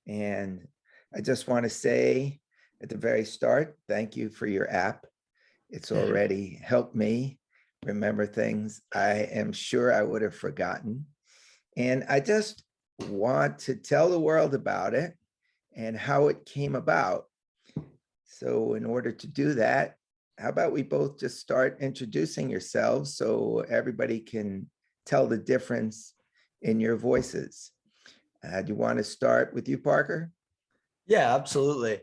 And I just want to say at the very start, thank you for your app. It's already helped me remember things I am sure I would have forgotten. And I just want to tell the world about it and how it came about. So in order to do that, how about we both just start introducing yourselves so everybody can tell the difference in your voices. Do you want to start with you, Parker? Yeah, absolutely.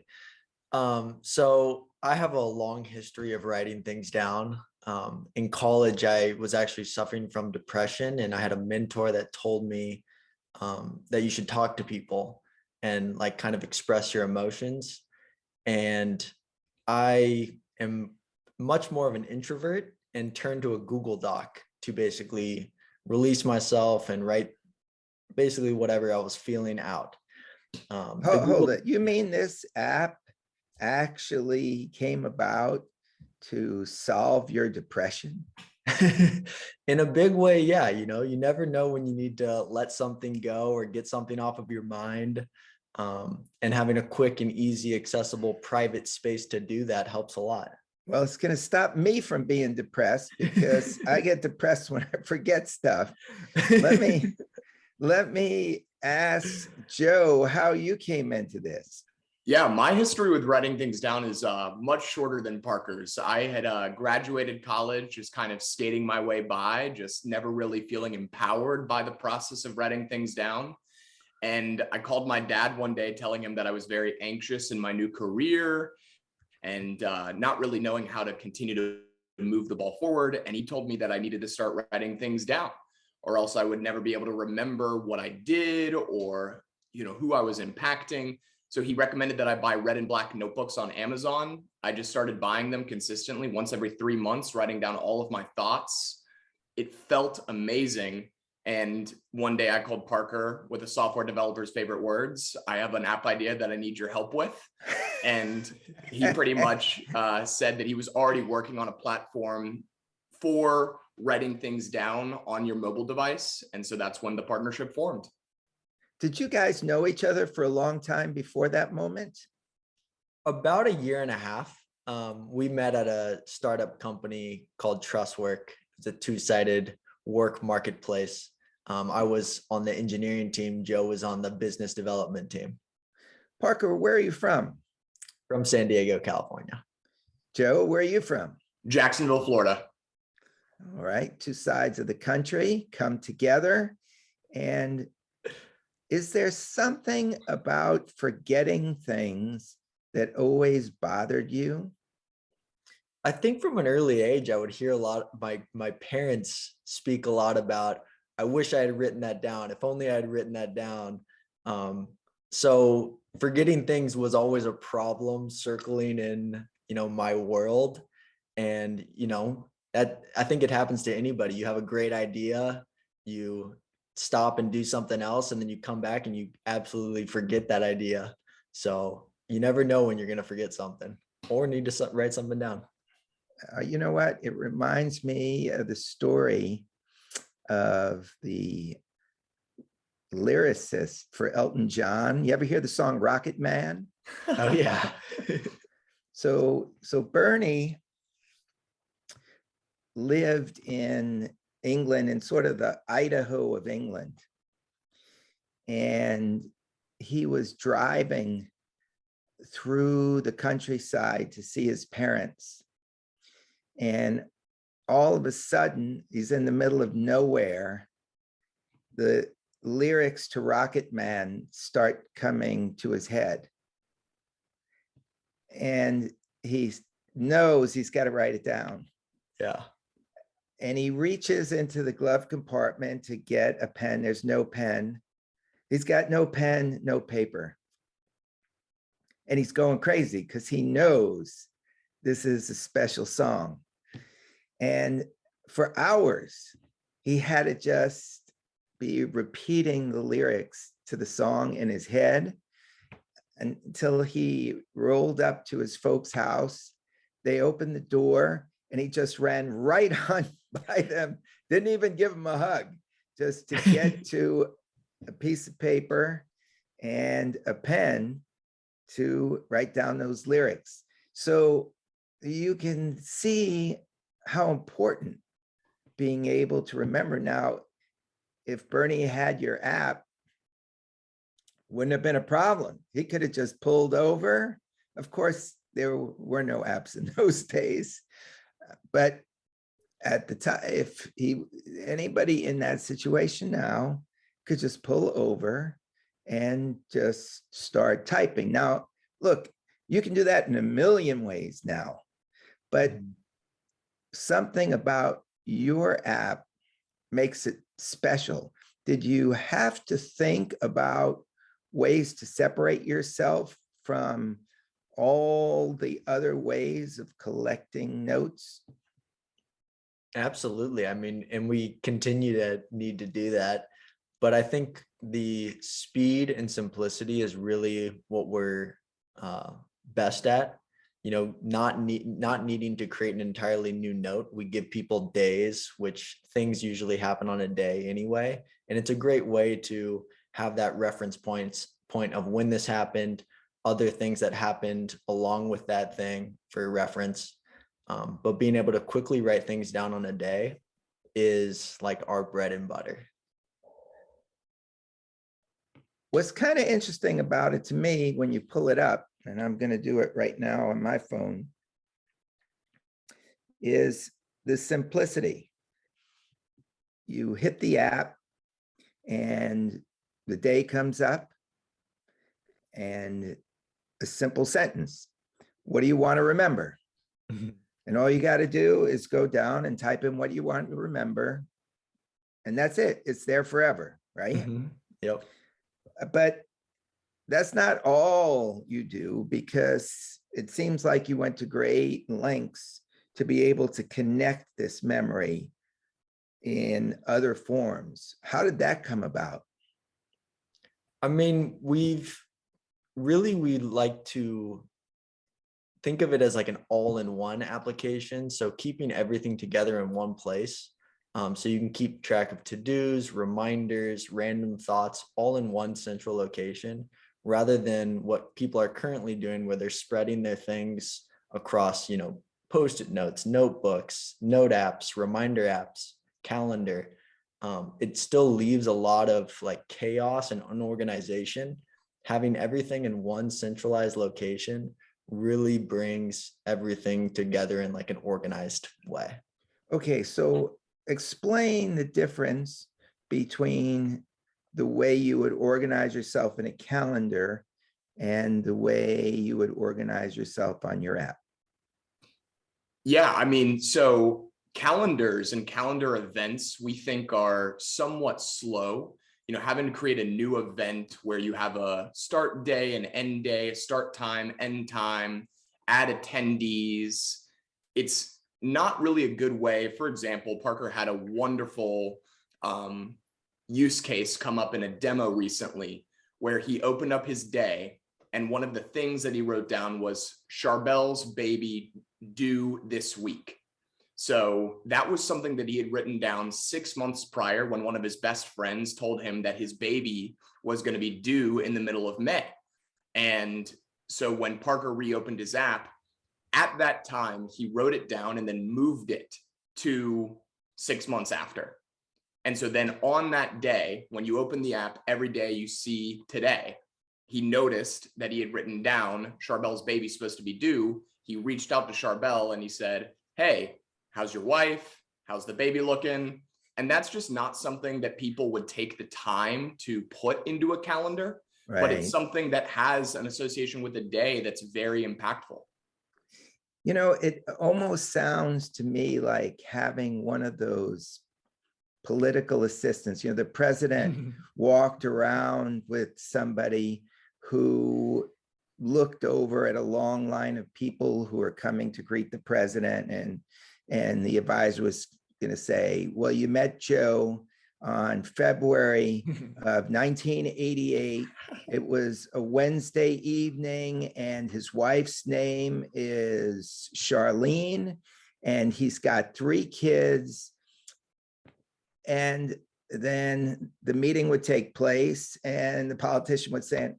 So I have a long history of writing things down. In college, I was actually suffering from depression, and I had a mentor that told me that you should talk to people and like kind of express your emotions. And I am much more of an introvert and turned to a Google Doc to basically release myself and write basically whatever I was feeling out. Hold it. You mean this app actually came about to solve your depression? In a big way, yeah. You never know when you need to let something go or get something off of your mind. And having a quick and easy, accessible private space to do that helps a lot. Well, it's going to stop me from being depressed because I get depressed when I forget stuff. Let me ask Joe how you came into this. Yeah, my history with writing things down is much shorter than Parker's. I had graduated college, just kind of skating my way by, just never really feeling empowered by the process of writing things down. And I called my dad one day telling him that I was very anxious in my new career and not really knowing how to continue to move the ball forward. And he told me that I needed to start writing things down, or else I would never be able to remember what I did or, who I was impacting. So he recommended that I buy red and black notebooks on Amazon. I just started buying them consistently once every 3 months, writing down all of my thoughts. It felt amazing. And one day I called Parker with a software developer's favorite words. I have an app idea that I need your help with. And he pretty much said that he was already working on a platform for writing things down on your mobile device. And so that's when the partnership formed. Did you guys know each other for a long time before that moment? About a year and a half. We met at a startup company called Trustwork. It's a two-sided work marketplace. I was on the engineering team. Joe was on the business development team. Parker, where are you from? From San Diego, California. Joe, where are you from? Jacksonville, Florida. All right, two sides of the country come together. And is there something about forgetting things that always bothered you? I think from an early age, I would hear a lot, my parents speak a lot about, I wish I had written that down. If only I had written that down. So forgetting things was always a problem circling in, my world. And, I think it happens to anybody. You have a great idea, you stop and do something else, and then you come back and you absolutely forget that idea. So you never know when you're going to forget something or need to write something down. You know what? It reminds me of the story of the lyricist for Elton John. You ever hear the song Rocket Man? Oh, yeah. So Bernie lived in England, in sort of the Idaho of England. And he was driving through the countryside to see his parents. And all of a sudden, he's in the middle of nowhere. The lyrics to Rocket Man start coming to his head. And he knows he's got to write it down. Yeah. And he reaches into the glove compartment to get a pen. There's no pen. He's got no pen, no paper. And he's going crazy because he knows this is a special song. And for hours, he had to just be repeating the lyrics to the song in his head until he rolled up to his folks' house. They opened the door and he just ran right on by them, didn't even give them a hug, just to get to a piece of paper and a pen to write down those lyrics. So you can see how important being able to remember. Now, if Bernie had your app, wouldn't have been a problem. He could have just pulled over. Of course, there were no apps in those days, but at the time, if anybody in that situation now could just pull over and just start typing. Now, look, you can do that in a million ways now, but something about your app makes it special. Did you have to think about ways to separate yourself from all the other ways of collecting notes? Absolutely. I mean, and we continue to need to do that. But I think the speed and simplicity is really what we're best at. You know, not needing to create an entirely new note. We give people days, which things usually happen on a day anyway. And it's a great way to have that reference point of when this happened, other things that happened along with that thing for reference. But being able to quickly write things down on a day is like our bread and butter. What's kind of interesting about it to me when you pull it up, and I'm going to do it right now on my phone, is the simplicity. You hit the app and the day comes up and a simple sentence. What do you want to remember? And all you got to do is go down and type in what you want to remember. And that's it. It's there forever, right? Yep. But that's not all you do, because it seems like you went to great lengths to be able to connect this memory in other forms. How did that come about? I mean, we like to think of it as like an all-in-one application. So keeping everything together in one place. So you can keep track of to-dos, reminders, random thoughts, all in one central location, rather than what people are currently doing, where they're spreading their things across, you know, Post-it notes, notebooks, note apps, reminder apps, calendar. It still leaves a lot of like chaos and unorganization. Having everything in one centralized location really brings everything together in like an organized way. Okay, so explain the difference between the way you would organize yourself in a calendar and the way you would organize yourself on your app. Yeah, I mean, so calendars and calendar events we think are somewhat slow. You know, having to create a new event where you have a start day, an end day, a start time, end time, add attendees. It's not really a good way. For example, Parker had a wonderful use case come up in a demo recently where he opened up his day, and one of the things that he wrote down was Charbel's baby due this week. So that was something that he had written down 6 months prior, when one of his best friends told him that his baby was going to be due in the middle of May. And so when Parker reopened his app, at that time, he wrote it down and then moved it to 6 months after. And so then on that day, when you open the app, every day you see today, he noticed that he had written down Charbel's baby's supposed to be due. He reached out to Charbel and he said, hey, how's your wife? How's the baby looking? And that's just not something that people would take the time to put into a calendar, but it's something that has an association with a day that's very impactful. You know, it almost sounds to me like having one of those political assistants. You know, the president walked around with somebody who looked over at a long line of people who are coming to greet the president, and the advisor was going to say, well, you met Joe on February of 1988. It was a Wednesday evening, and his wife's name is Charlene, and he's got 3 kids. And then the meeting would take place and the politician would say,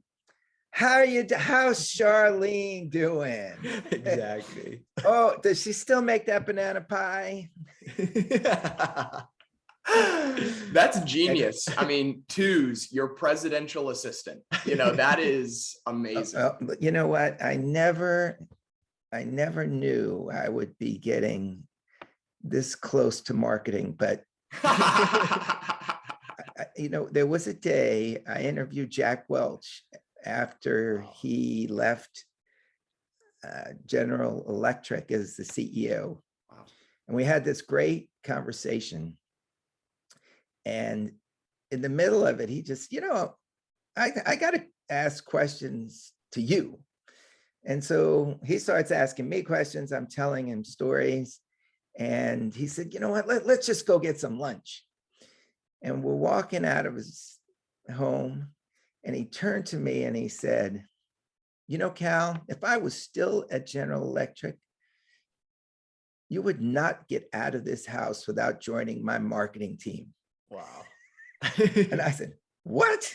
how's Charlene doing? Exactly. Oh, does she still make that banana pie? That's genius. I mean, twos, your presidential assistant. That is amazing. But you know what? I never knew I would be getting this close to marketing, but there was a day I interviewed Jack Welch after he left General Electric as the CEO. Wow. And we had this great conversation. And in the middle of it, he just, I got to ask questions to you. And so he starts asking me questions. I'm telling him stories. And he said, you know what, let's just go get some lunch. And we're walking out of his home. And he turned to me and he said, Cal, if I was still at General Electric, you would not get out of this house without joining my marketing team. Wow. And I said, what?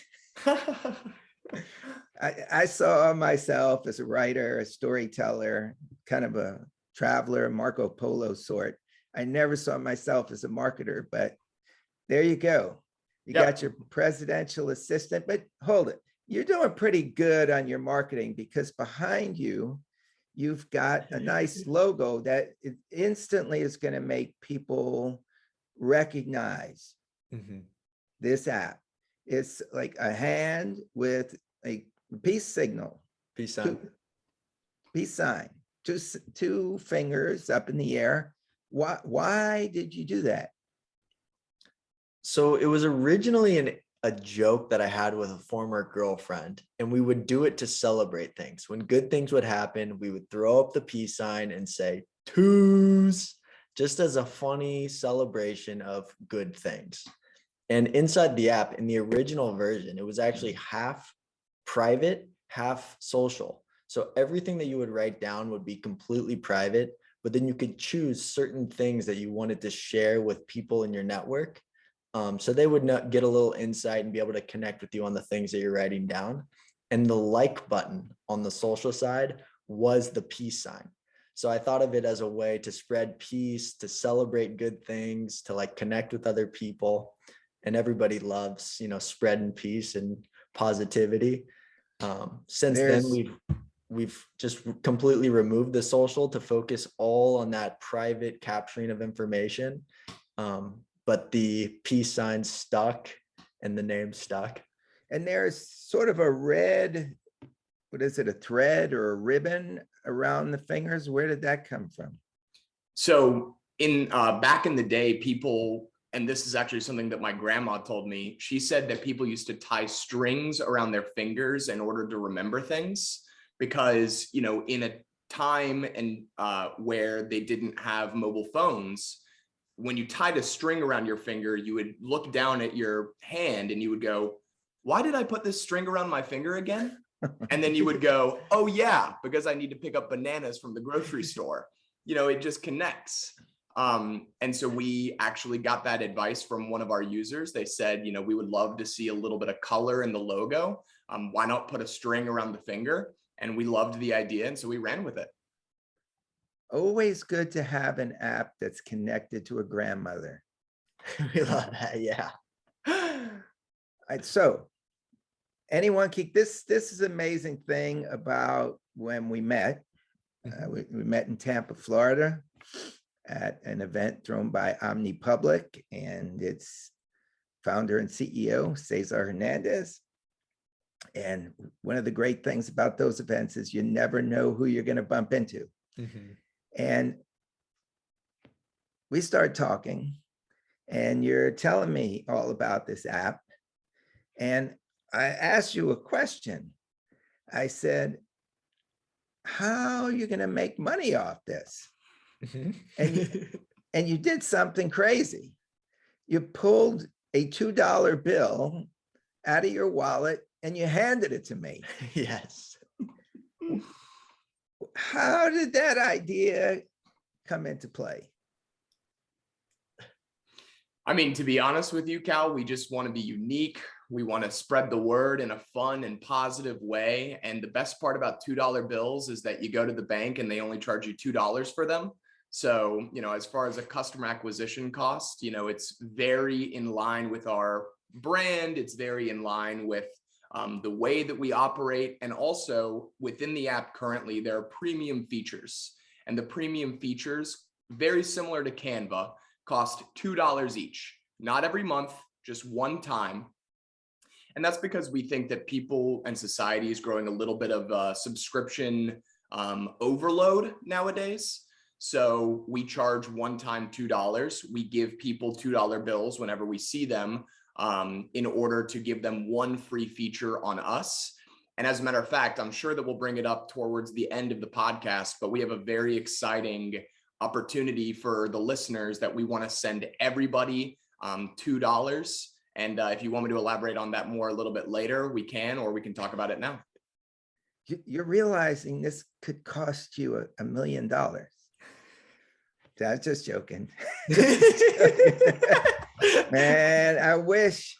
I saw myself as a writer, a storyteller, kind of a traveler, Marco Polo sort. I never saw myself as a marketer, but there you go. You got your presidential assistant, but hold it. You're doing pretty good on your marketing because behind you, you've got a nice logo that instantly is going to make people recognize this app. It's like a hand with a peace signal. Peace sign. Peace sign. Two fingers up in the air. Why did you do that? So it was originally a joke that I had with a former girlfriend, and we would do it to celebrate things. When good things would happen, we would throw up the peace sign and say twos, just as a funny celebration of good things. And inside the app, in the original version, it was actually half private, half social. So everything that you would write down would be completely private, but then you could choose certain things that you wanted to share with people in your network. So they would not get a little insight and be able to connect with you on the things that you're writing down. And the like button on the social side was the peace sign. So I thought of it as a way to spread peace, to celebrate good things, to like connect with other people. And everybody loves, spreading peace and positivity. Since then, we've just completely removed the social to focus all on that private capturing of information. But the peace sign stuck and the name stuck. And there's sort of a red, what is it, a thread or a ribbon around the fingers? Where did that come from? So back in the day, people, and this is actually something that my grandma told me, she said that people used to tie strings around their fingers in order to remember things because, in a time and where they didn't have mobile phones, when you tied a string around your finger, you would look down at your hand and you would go, why did I put this string around my finger again? And then you would go, oh yeah, because I need to pick up bananas from the grocery store. It just connects. And so we actually got that advice from one of our users. They said, we would love to see a little bit of color in the logo. Why not put a string around the finger? And we loved the idea. And so we ran with it. Always good to have an app that's connected to a grandmother. We love that. Yeah. So anyone this is an amazing thing about when we met. We met in Tampa, Florida at an event thrown by OmniPublic and its founder and CEO, Cesar Hernandez. And one of the great things about those events is you never know who you're going to bump into. And we start talking and you're telling me all about this app. And I asked you a question. I said, how are you going to make money off this? And you did something crazy. You pulled a $2 bill out of your wallet and you handed it to me. Yes. How did that idea come into play? I mean, to be honest with you, Cal, we just want to be unique. We want to spread the word in a fun and positive way. And the best part about $2 bills is that you go to the bank and they only charge you $2 for them. So, as far as a customer acquisition cost, it's very in line with our brand. It's very in line with the way that we operate. And also within the app currently, there are premium features. And the premium features, very similar to Canva, cost $2 each, not every month, just one time. And that's because we think that people and society is growing a little bit of subscription overload nowadays. So we charge one time $2. We give people $2 bills whenever we see them in order to give them one free feature on us. And as a matter of fact, I'm sure that we'll bring it up towards the end of the podcast, but we have a very exciting opportunity for the listeners that we want to send everybody $2. And if you want me to elaborate on that more a little bit later, we can, or we can talk about it now. You're realizing this could cost you $1 million. I'm just joking. Man, I wish.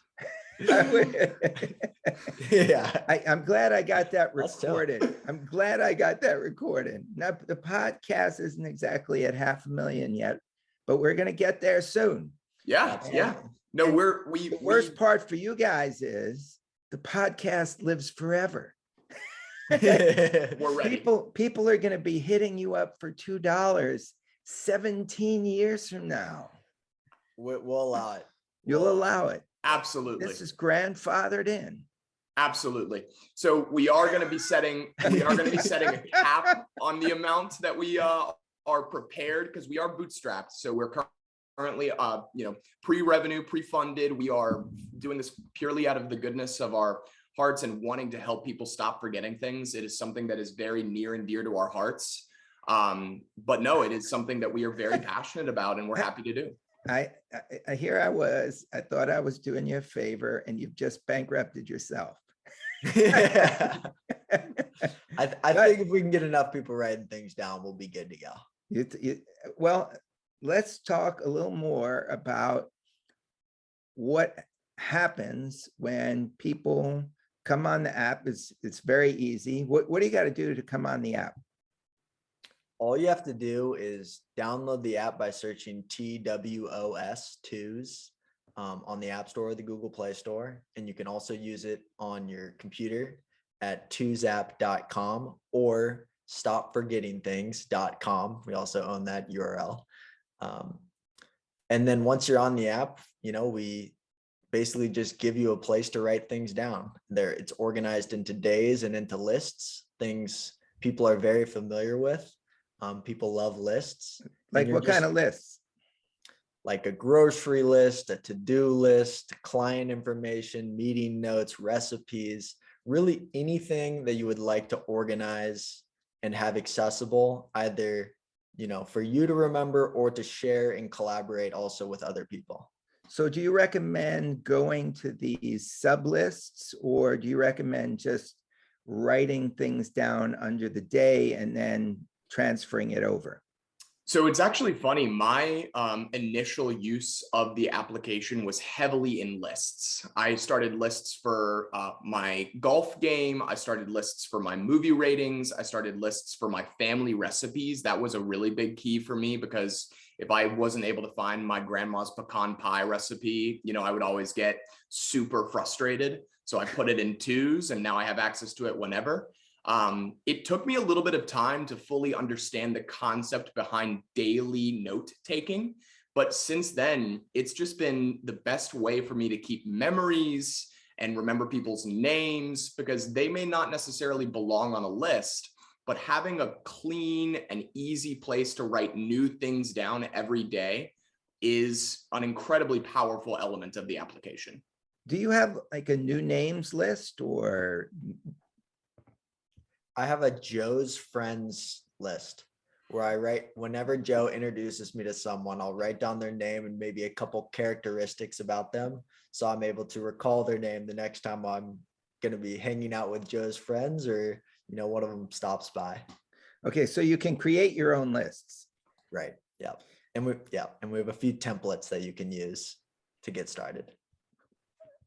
Yeah. I'm glad I got that That's tough. recorded. I'm glad I got that recorded. Now, the podcast isn't exactly at 500,000 yet, but we're going to get there soon. Yeah, yeah. No, The worst part for you guys is the podcast lives forever. we're ready. People are going to be hitting you up for $2 17 years from now. We'll allow it. You'll allow it. Absolutely. This is grandfathered in. Absolutely. So we are going to be setting a cap on the amount that we are prepared, because we are bootstrapped. So we're currently pre-revenue, pre-funded. We are doing this purely out of the goodness of our hearts and wanting to help people stop forgetting things. It is something that is very near and dear to our hearts. But no, it is something that we are very passionate about and we're happy to do. I thought I was doing you a favor, and you've just bankrupted yourself. I think if we can get enough people writing things down, we'll be good to go. Well, let's talk a little more about what happens when people come on the app. It's very easy. What do you got to do to come on the app? All you have to do is download the app by searching TWOS twos on the App Store or the Google Play Store. And you can also use it on your computer at twosapp.com or stopforgettingthings.com. We also own that URL. And then once you're on the app, we basically just give you a place to write things down. It's organized into days and into lists, things people are very familiar with. People love lists. Like what kind of lists? Like a grocery list, a to-do list, client information, meeting notes, recipes, really anything that you would like to organize and have accessible, either, for you to remember or to share and collaborate also with other people. So do you recommend going to these sub lists, or do you recommend just writing things down under the day and then transferring it over? So it's actually funny. My initial use of the application was heavily in lists. I started lists for my golf game. I started lists for my movie ratings. I started lists for my family recipes. That was a really big key for me, because if I wasn't able to find my grandma's pecan pie recipe, I would always get super frustrated. So I put it in twos, and now I have access to it whenever. It took me a little bit of time to fully understand the concept behind daily note taking, but since then, it's just been the best way for me to keep memories and remember people's names, because they may not necessarily belong on a list, but having a clean and easy place to write new things down every day is an incredibly powerful element of the application. Do you have like a new names list, or? I have a Joe's friends list where I write, whenever Joe introduces me to someone, I'll write down their name and maybe a couple characteristics about them, so I'm able to recall their name the next time I'm going to be hanging out with Joe's friends, or one of them stops by. Okay, so you can create your own lists. Right. Yeah. And we have a few templates that you can use. to get started.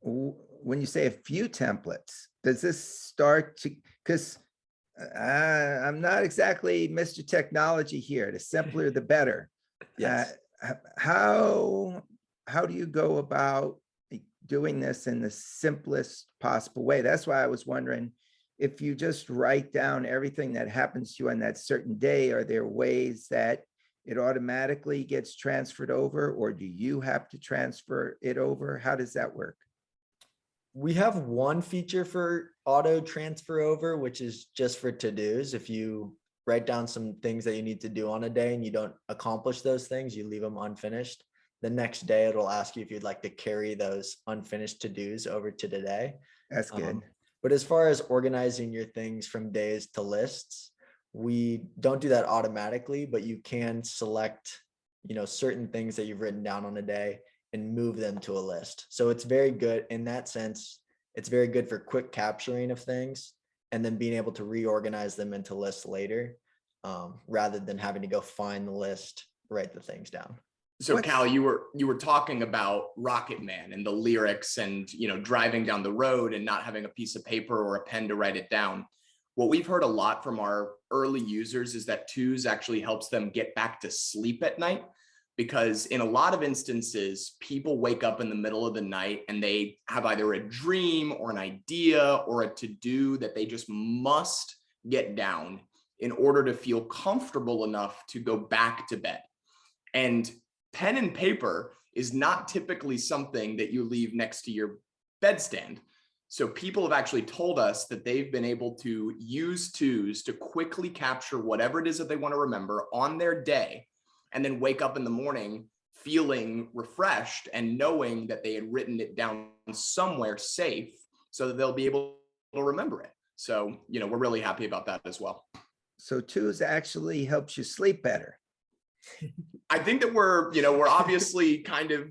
When you say a few templates, does this start to, because I'm not exactly Mr. Technology here, the simpler the better. Yes. How do you go about doing this in the simplest possible way? That's why I was wondering if you just write down everything that happens to you on that certain day, are there ways that it automatically gets transferred over, or do you have to transfer it over? How does that work? We have one feature for auto transfer over, which is just for to-dos. If you write down some things that you need to do on a day and you don't accomplish those things, you leave them unfinished. The next day, it'll ask you if you'd like to carry those unfinished to-dos over to today. That's good. But as far as organizing your things from days to lists, we don't do that automatically, but you can select, certain things that you've written down on a day and move them to a list. So it's very good in that sense. It's very good for quick capturing of things and then being able to reorganize them into lists later, rather than having to go find the list, write the things down. So Cal, you were talking about Rocket Man and the lyrics and, driving down the road and not having a piece of paper or a pen to write it down. What we've heard a lot from our early users is that twos actually helps them get back to sleep at night, because in a lot of instances, people wake up in the middle of the night and they have either a dream or an idea or a to-do that they just must get down in order to feel comfortable enough to go back to bed. And pen and paper is not typically something that you leave next to your bedstand. So people have actually told us that they've been able to use twos to quickly capture whatever it is that they want to remember on their day, and then wake up in the morning feeling refreshed and knowing that they had written it down somewhere safe so that they'll be able to remember it. So, we're really happy about that as well. So twos actually helps you sleep better. I think that we're obviously kind of,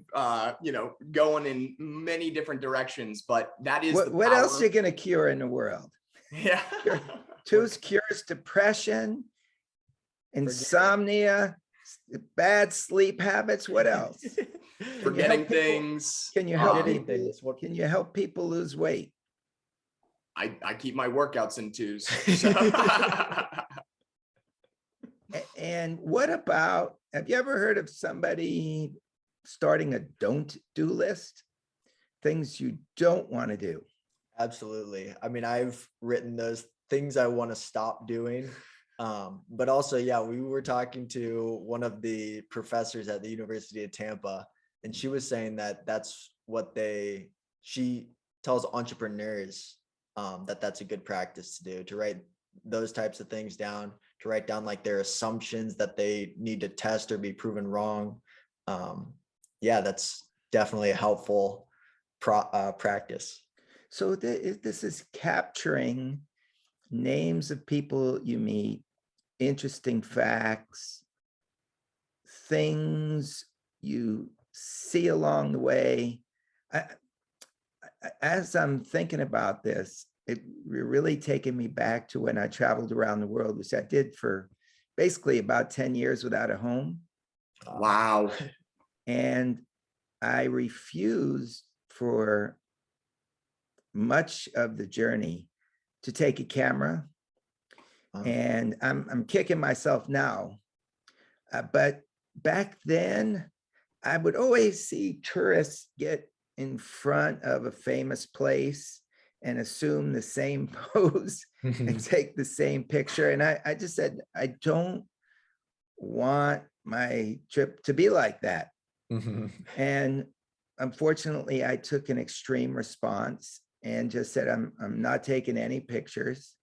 going in many different directions, but that is what else are you going to cure in the world? Yeah. Twos cures depression, insomnia, bad sleep habits. What else? Forgetting things. Can you help Forgetting people? things. What- Can you help people lose weight? I keep my workouts in twos. So. And what about, have you ever heard of somebody starting a don't do list? Things you don't want to do. Absolutely. I mean, I've written those things I want to stop doing. But also, yeah, we were talking to one of the professors at the University of Tampa, and she was saying that that's what she tells entrepreneurs that's a good practice to do, to write those types of things down, to write down like their assumptions that they need to test or be proven wrong. Yeah, that's definitely a helpful practice. So this is capturing names of people you meet, interesting facts, things you see along the way. As I'm thinking about this, it really taken me back to when I traveled around the world, which I did for basically about 10 years without a home. Wow. And I refused for much of the journey to take a camera. And I'm kicking myself now. But back then, I would always see tourists get in front of a famous place and assume the same pose and take the same picture. And I just said, I don't want my trip to be like that. And unfortunately, I took an extreme response and just said, I'm not taking any pictures.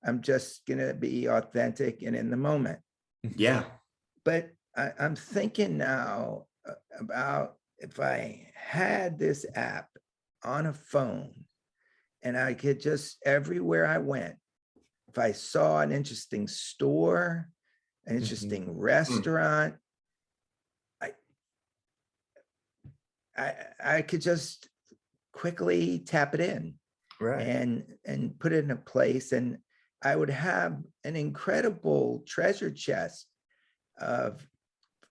I'm just gonna be authentic and in the moment. Yeah. But I'm thinking now about if I had this app on a phone and I could just, everywhere I went, if I saw an interesting store, an interesting restaurant, I could just quickly tap it in, Right. and put it in a place, and I would have an incredible treasure chest of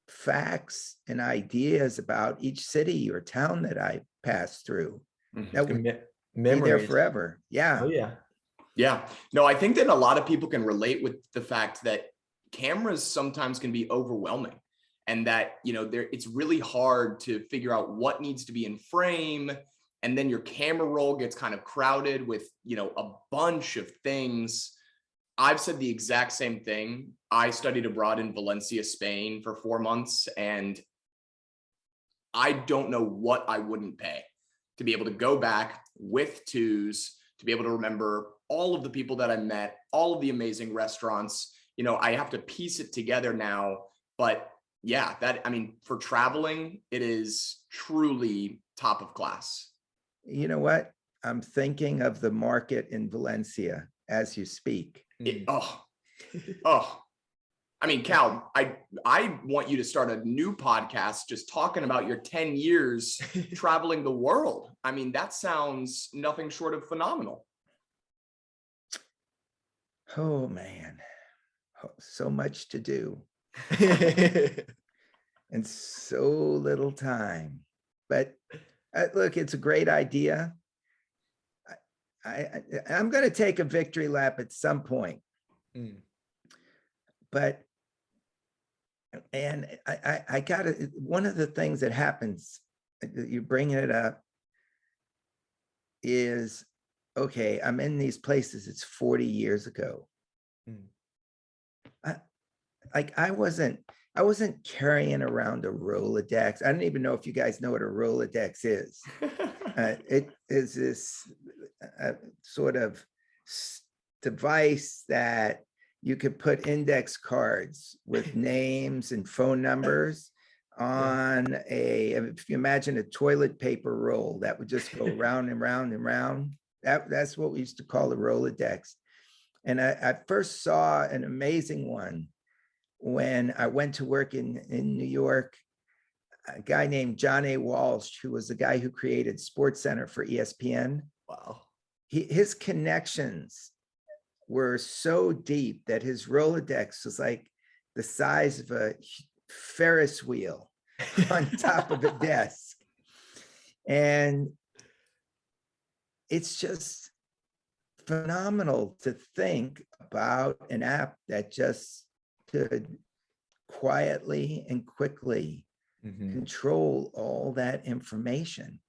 facts and ideas about each city or town that I passed through. That would be there Memories. forever. Yeah. Oh yeah. Yeah. No, I think that a lot of people can relate with the fact that cameras sometimes can be overwhelming, and that, it's really hard to figure out what needs to be in frame. And then your camera roll gets kind of crowded with, a bunch of things. I've said the exact same thing. I studied abroad in Valencia, Spain for 4 months, and I don't know what I wouldn't pay to be able to go back with twos, to be able to remember all of the people that I met, all of the amazing restaurants. I have to piece it together now, but yeah, for traveling, it is truly top of class. You know what? I'm thinking of the market in Valencia as you speak. Cal, I want you to start a new podcast just talking about your 10 years traveling the world. That sounds nothing short of phenomenal. Oh man, so much to do and so little time. But look, it's a great idea. I'm going to take a victory lap at some point. But, and I got to, one of the things that happens, you bring it up, is, okay, I'm in these places, it's 40 years ago. I wasn't carrying around a Rolodex. I don't even know if you guys know what a Rolodex is. It is this sort of device that you could put index cards with names and phone numbers on if you imagine a toilet paper roll that would just go round and round and round. That's what we used to call a Rolodex. And I first saw an amazing one when I went to work in New York. A guy named John A. Walsh, who was the guy who created SportsCenter for ESPN. Wow. His connections were so deep that his Rolodex was like the size of a Ferris wheel on top of a desk. And it's just phenomenal to think about an app that just could quietly and quickly control all that information.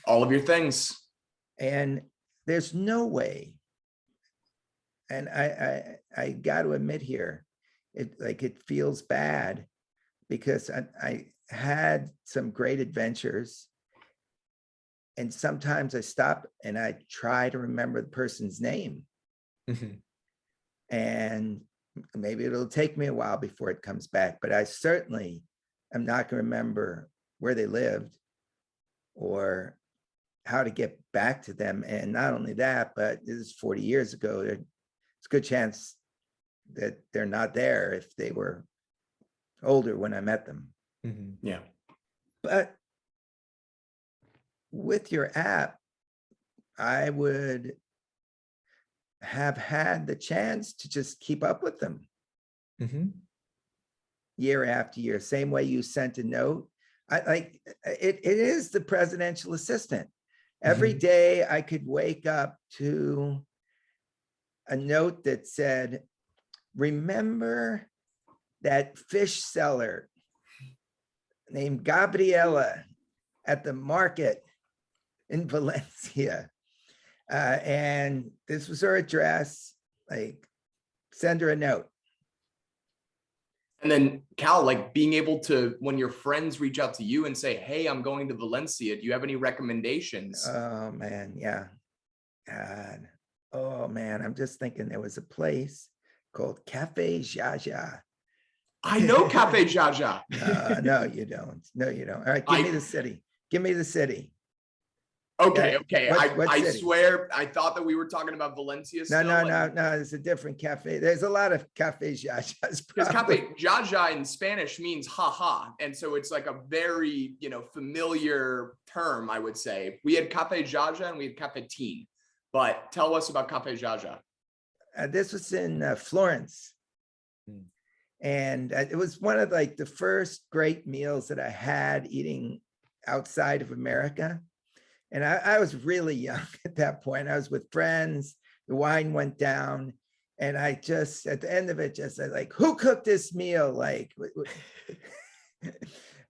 All of your things. And there's no way, and I got to admit here, it feels bad because I had some great adventures, and sometimes I stop and I try to remember the person's name. And maybe it'll take me a while before it comes back, but I certainly am not going to remember where they lived or how to get back to them. And not only that, but this is 40 years ago. There's a good chance that they're not there if they were older when I met them. Yeah. But with your app, I would have had the chance to just keep up with them year after year, same way you sent a note. It is the presidential assistant. Every day I could wake up to a note that said, remember that fish seller named Gabriela at the market in Valencia. And this was her address, like send her a note. And then Cal, being able to, when your friends reach out to you and say, hey, I'm going to Valencia, do you have any recommendations? Oh man, yeah. God. Oh man, I'm just thinking there was a place called Cafe Jaja. I know Cafe Jaja. No, you don't. No, you don't. All right, give me the city. Give me the city. Okay. What I city? swear, I thought that we were talking about Valencia still. No. It's a different cafe. There's a lot of Cafe Jajas. Because Cafe Jaja in Spanish means haha. And so it's like a very, familiar term, I would say. We had Cafe Jaja and we had Cafe Teen. But tell us about Cafe Jaja. This was in Florence. And it was one of like the first great meals that I had eating outside of America. And I was really young at that point. I was with friends, the wine went down. And I just, at the end of it, just said like, who cooked this meal? Like,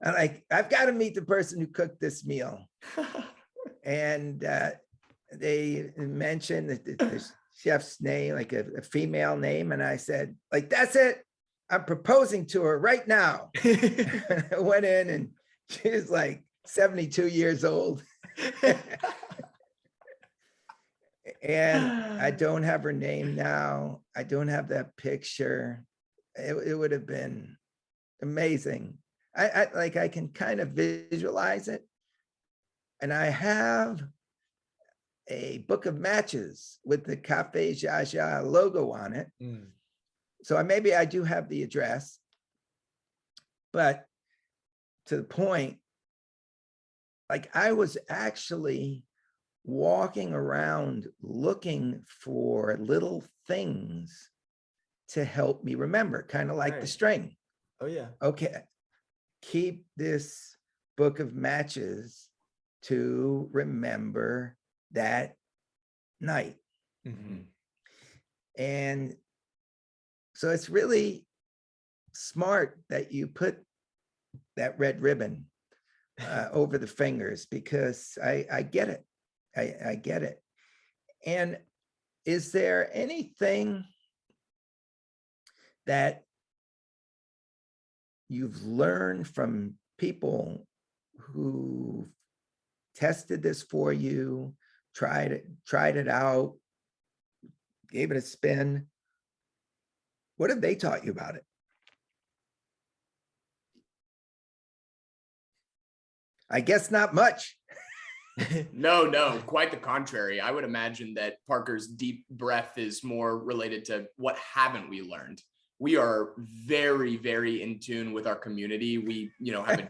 I'm like, I've got to meet the person who cooked this meal. And they mentioned the chef's name, like a female name. And I said, like, that's it. I'm proposing to her right now. I went in and she was like 72 years old. And I don't have her name now. I don't have that picture. It would have been amazing. I can kind of visualize it. And I have a book of matches with the Cafe Jaja logo on it. Mm. So maybe I do have the address, but to the point, like I was actually walking around looking for little things to help me remember, kind of like the Right. string. Oh yeah. Okay, keep this book of matches to remember that night. Mhm. And so it's really smart that you put that red ribbon over the fingers, because I get it. I get it. And is there anything that you've learned from people who tested this for you, tried it out, gave it a spin? What have they taught you about it? I guess not much. No, quite the contrary. I would imagine that Parker's deep breath is more related to what haven't we learned. We are very, very in tune with our community. We, have a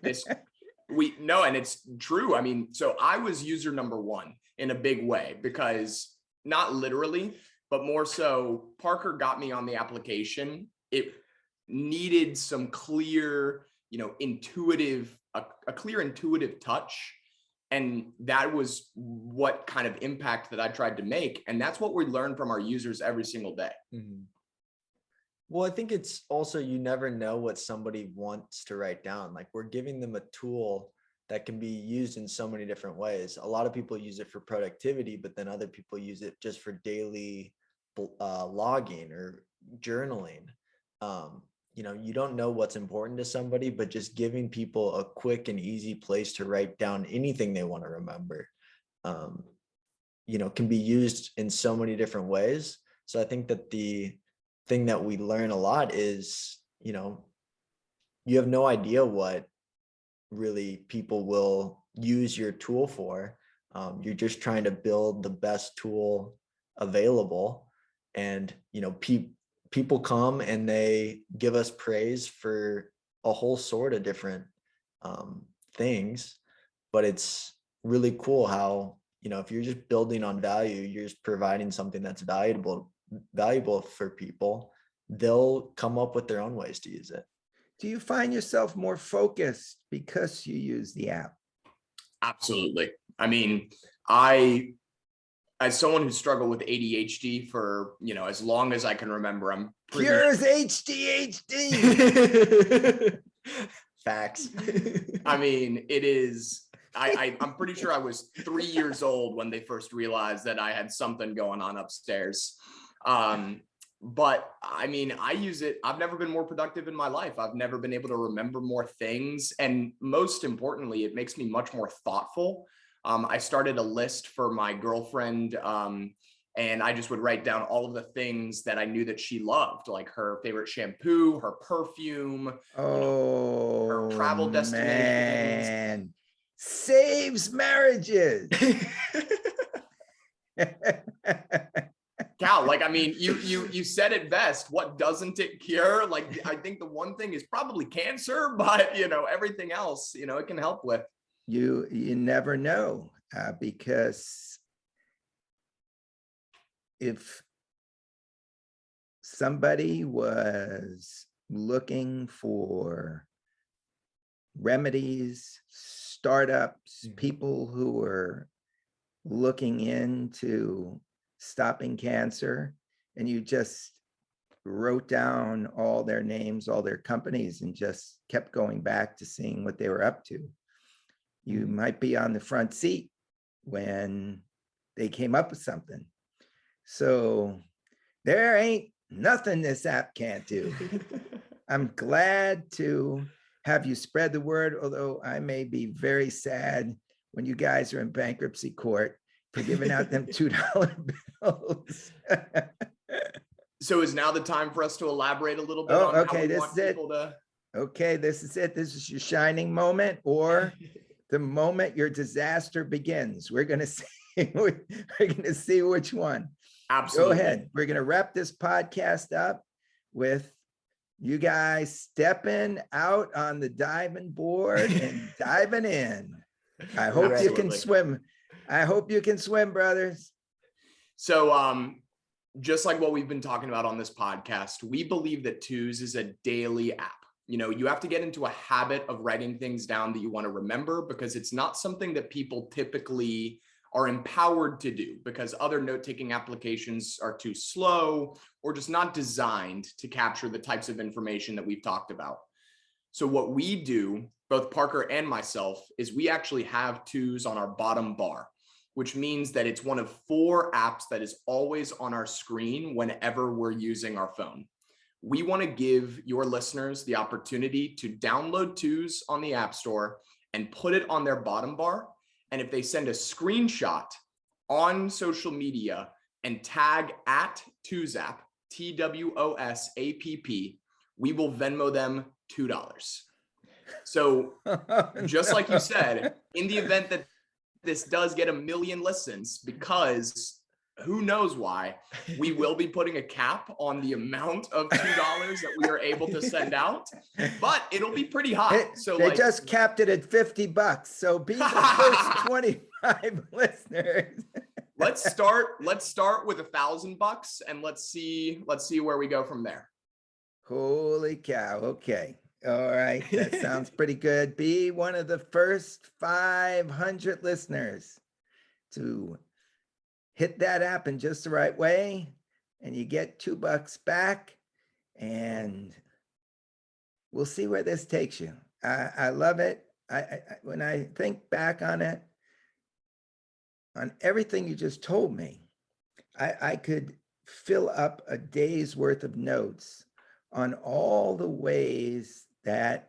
and it's true. I mean, so I was user number one in a big way, because not literally, but more so Parker got me on the application. It needed some clear, intuitive, a clear intuitive touch. And that was what kind of impact that I tried to make. And that's what we learn from our users every single day. Mhm. Well, I think it's also, you never know what somebody wants to write down. Like, we're giving them a tool that can be used in so many different ways. A lot of people use it for productivity, but then other people use it just for daily logging or journaling. You don't know what's important to somebody, but just giving people a quick and easy place to write down anything they want to remember, can be used in so many different ways. So I think that the thing that we learn a lot is, you have no idea what really people will use your tool for. You're just trying to build the best tool available. And, people come and they give us praise for a whole sort of different things. But it's really cool how, if you're just building on value, you're just providing something that's valuable for people, they'll come up with their own ways to use it. Do you find yourself more focused because you use the app? Absolutely. I mean, as someone who struggled with ADHD for, as long as I can remember, I'm pretty Cures HDHD. Facts. I mean, it is, I'm pretty sure I was 3 years old when they first realized that I had something going on upstairs. But I mean, I use it. I've never been more productive in my life. I've never been able to remember more things. And most importantly, it makes me much more thoughtful. I started a list for my girlfriend, and I just would write down all of the things that I knew that she loved, like her favorite shampoo, her perfume, her travel destinations. Man, saves marriages. Cal, like, I mean, you said it best. What doesn't it cure? Like, I think the one thing is probably cancer, but everything else, it can help with. You never know, because if somebody was looking for remedies, startups, people who are looking into stopping cancer, and you just wrote down all their names, all their companies, and just kept going back to seeing what they were up to. You might be on the front seat when they came up with something. So there ain't nothing this app can't do. I'm glad to have you spread the word, although I may be very sad when you guys are in bankruptcy court for giving out them $2 bills. So is now the time for us to elaborate a little bit Oh, on okay, how we this want is it. people to. Okay, this is it. This is your shining moment, or the moment your disaster begins. We're gonna see. We're gonna see which one. Absolutely. Go ahead. We're gonna wrap this podcast up with you guys stepping out on the diving board and diving in. I hope you can Absolutely. swim. I hope you can swim, brothers. So just like what we've been talking about on this podcast, we believe that Twos is a daily app. You know, you have to get into a habit of writing things down that you want to remember, because it's not something that people typically are empowered to do, because other note-taking applications are too slow or just not designed to capture the types of information that we've talked about. So what we do, both Parker and myself, is we actually have Twos on our bottom bar, which means that it's one of 4 apps that is always on our screen whenever we're using our phone. We want to give your listeners the opportunity to download Twos on the App Store and put it on their bottom bar. And if they send a screenshot on social media and tag @TwoSapp, TWOSAPP, we will Venmo them $2. So just like you said, in the event that this does get 1 million listens, because who knows why, we will be putting a cap on the amount of $2 that we are able to send out, but it'll be pretty high. So they like, just capped it at $50. So be the first 25 listeners. let's start with $1,000 and let's see where we go from there. Holy cow. Okay. All right. That sounds pretty good. Be one of the first 500 listeners to hit that app in just the right way, and you get $2 back, and we'll see where this takes you. I love it. I when I think back on it, on everything you just told me, I could fill up a day's worth of notes on all the ways that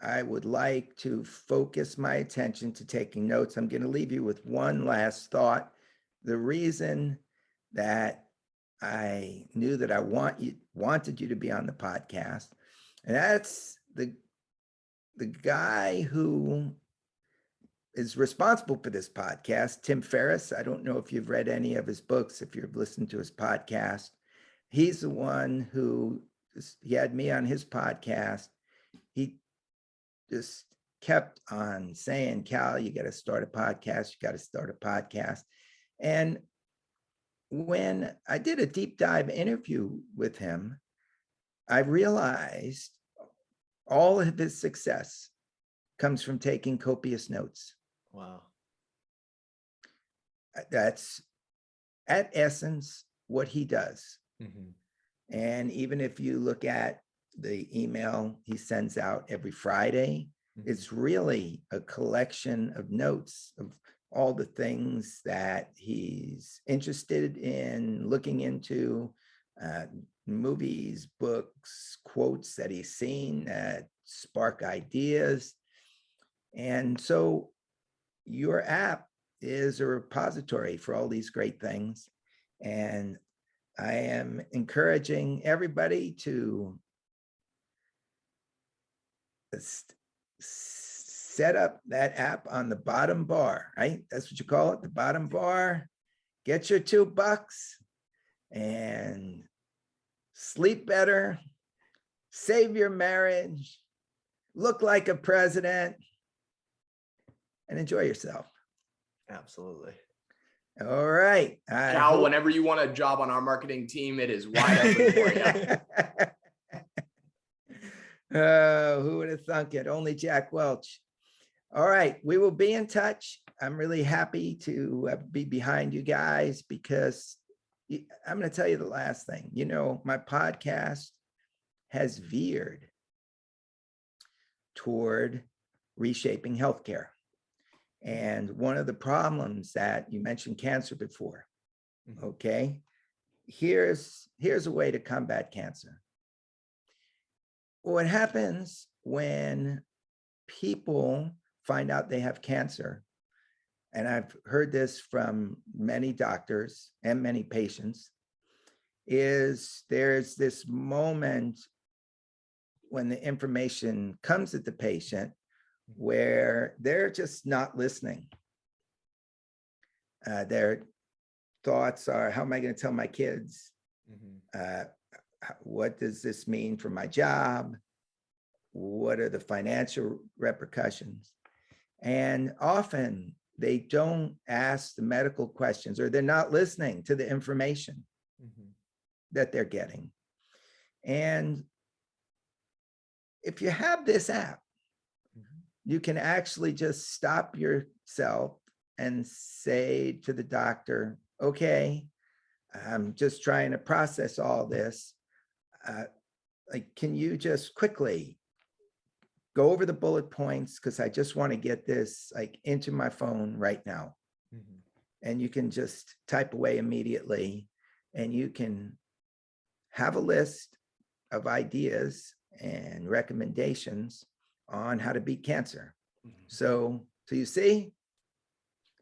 I would like to focus my attention to taking notes. I'm going to leave you with one last thought. The reason that I knew that I wanted you to be on the podcast, and that's the guy who is responsible for this podcast, Tim Ferriss. I don't know if you've read any of his books, if you've listened to his podcast. He's the one who he had me on his podcast. He just kept on saying, Cal, you got to start a podcast. You got to start a podcast. And when I did a deep dive interview with him, I realized all of his success comes from taking copious notes. Wow. That's at essence what he does. Mm-hmm. And even if you look at the email he sends out every Friday, it's really a collection of notes of all the things that he's interested in looking into, movies, books, quotes that he's seen that spark ideas. And so your app is a repository for all these great things. And I am encouraging everybody to set up that app on the bottom bar, right? That's what you call it, the bottom bar. Get your $2 and sleep better, save your marriage, look like a president, and enjoy yourself. Absolutely. All right. Cal, whenever you want a job on our marketing team, it is wide open for you. Who would have thunk it? Only Jack Welch. All right, we will be in touch. I'm really happy to be behind you guys because I'm going to tell you the last thing. You know, my podcast has veered toward reshaping healthcare. And one of the problems that you mentioned cancer before, okay? Here's a way to combat cancer. What happens when people find out they have cancer, and I've heard this from many doctors and many patients, is there's this moment when the information comes at the patient where they're just not listening. Their thoughts are, how am I going to tell my kids? What does this mean for my job? What are the financial repercussions? And often they don't ask the medical questions, or they're not listening to the information that they're getting. And if you have this app, you can actually just stop yourself and say to the doctor, okay, I'm just trying to process all this. Like, can you just quickly go over the bullet points? Because I just want to get this like into my phone right now. And you can just type away immediately, and you can have a list of ideas and recommendations on how to beat cancer. So you see,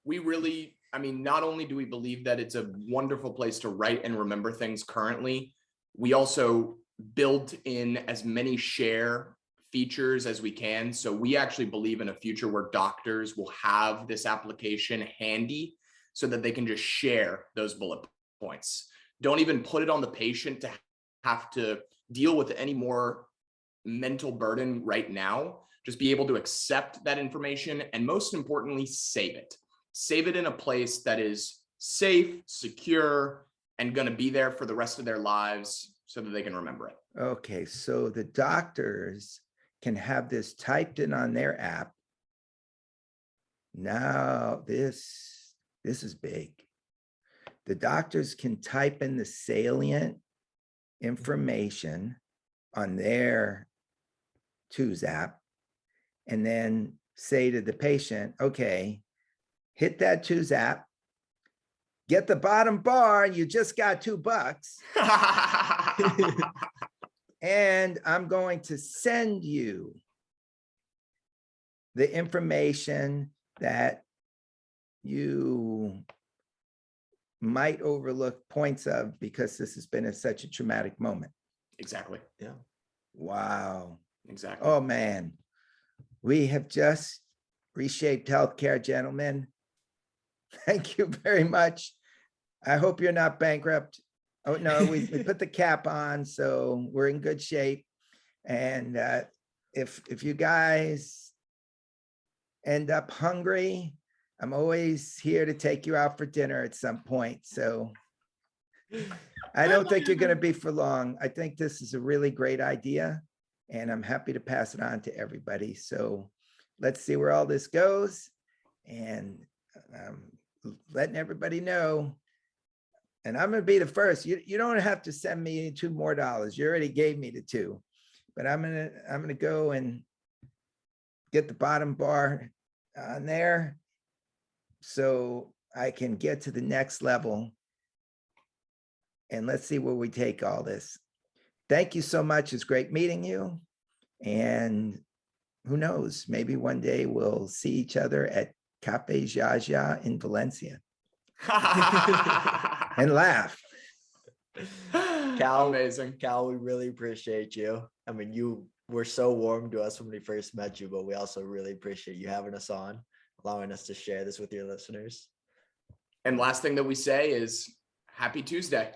we really, I mean, not only do we believe that it's a wonderful place to write and remember things currently, we also built in as many share features as we can. So we actually believe in a future where doctors will have this application handy so that they can just share those bullet points. Don't even put it on the patient to have to deal with any more mental burden right now. Just be able to accept that information, and most importantly, save it. Save it in a place that is safe, secure, and going to be there for the rest of their lives so that they can remember it. okay, so the doctors can have this typed in on their app. Now this is big. The doctors can type in the salient information on their Two's app and then say to the patient, okay, hit that Two's app, get the bottom bar, you just got $2. And I'm going to send you the information that you might overlook points of because this has been such a traumatic moment. Exactly. Yeah. Wow. Exactly. Oh man, we have just reshaped healthcare, gentlemen. Thank you very much. I hope you're not bankrupt. Oh no, we put the cap on, so we're in good shape. And if you guys end up hungry, I'm always here to take you out for dinner at some point. So I don't think you're going to be for long. I think this is a really great idea, and I'm happy to pass it on to everybody. So let's see where all this goes, and letting everybody know. And I'm going to be the first. You don't have to send me $2 more. You already gave me the 2, but I'm going to go and get the bottom bar on there so I can get to the next level. And let's see where we take all this. Thank you so much. It's great meeting you. And who knows, maybe one day we'll see each other at Cafe Jaja in Valencia and laugh. Cal, Amazing. Cal, we really appreciate you. I mean, you were so warm to us when we first met you, but we also really appreciate you having us on, allowing us to share this with your listeners. And last thing that we say is happy Tuesday.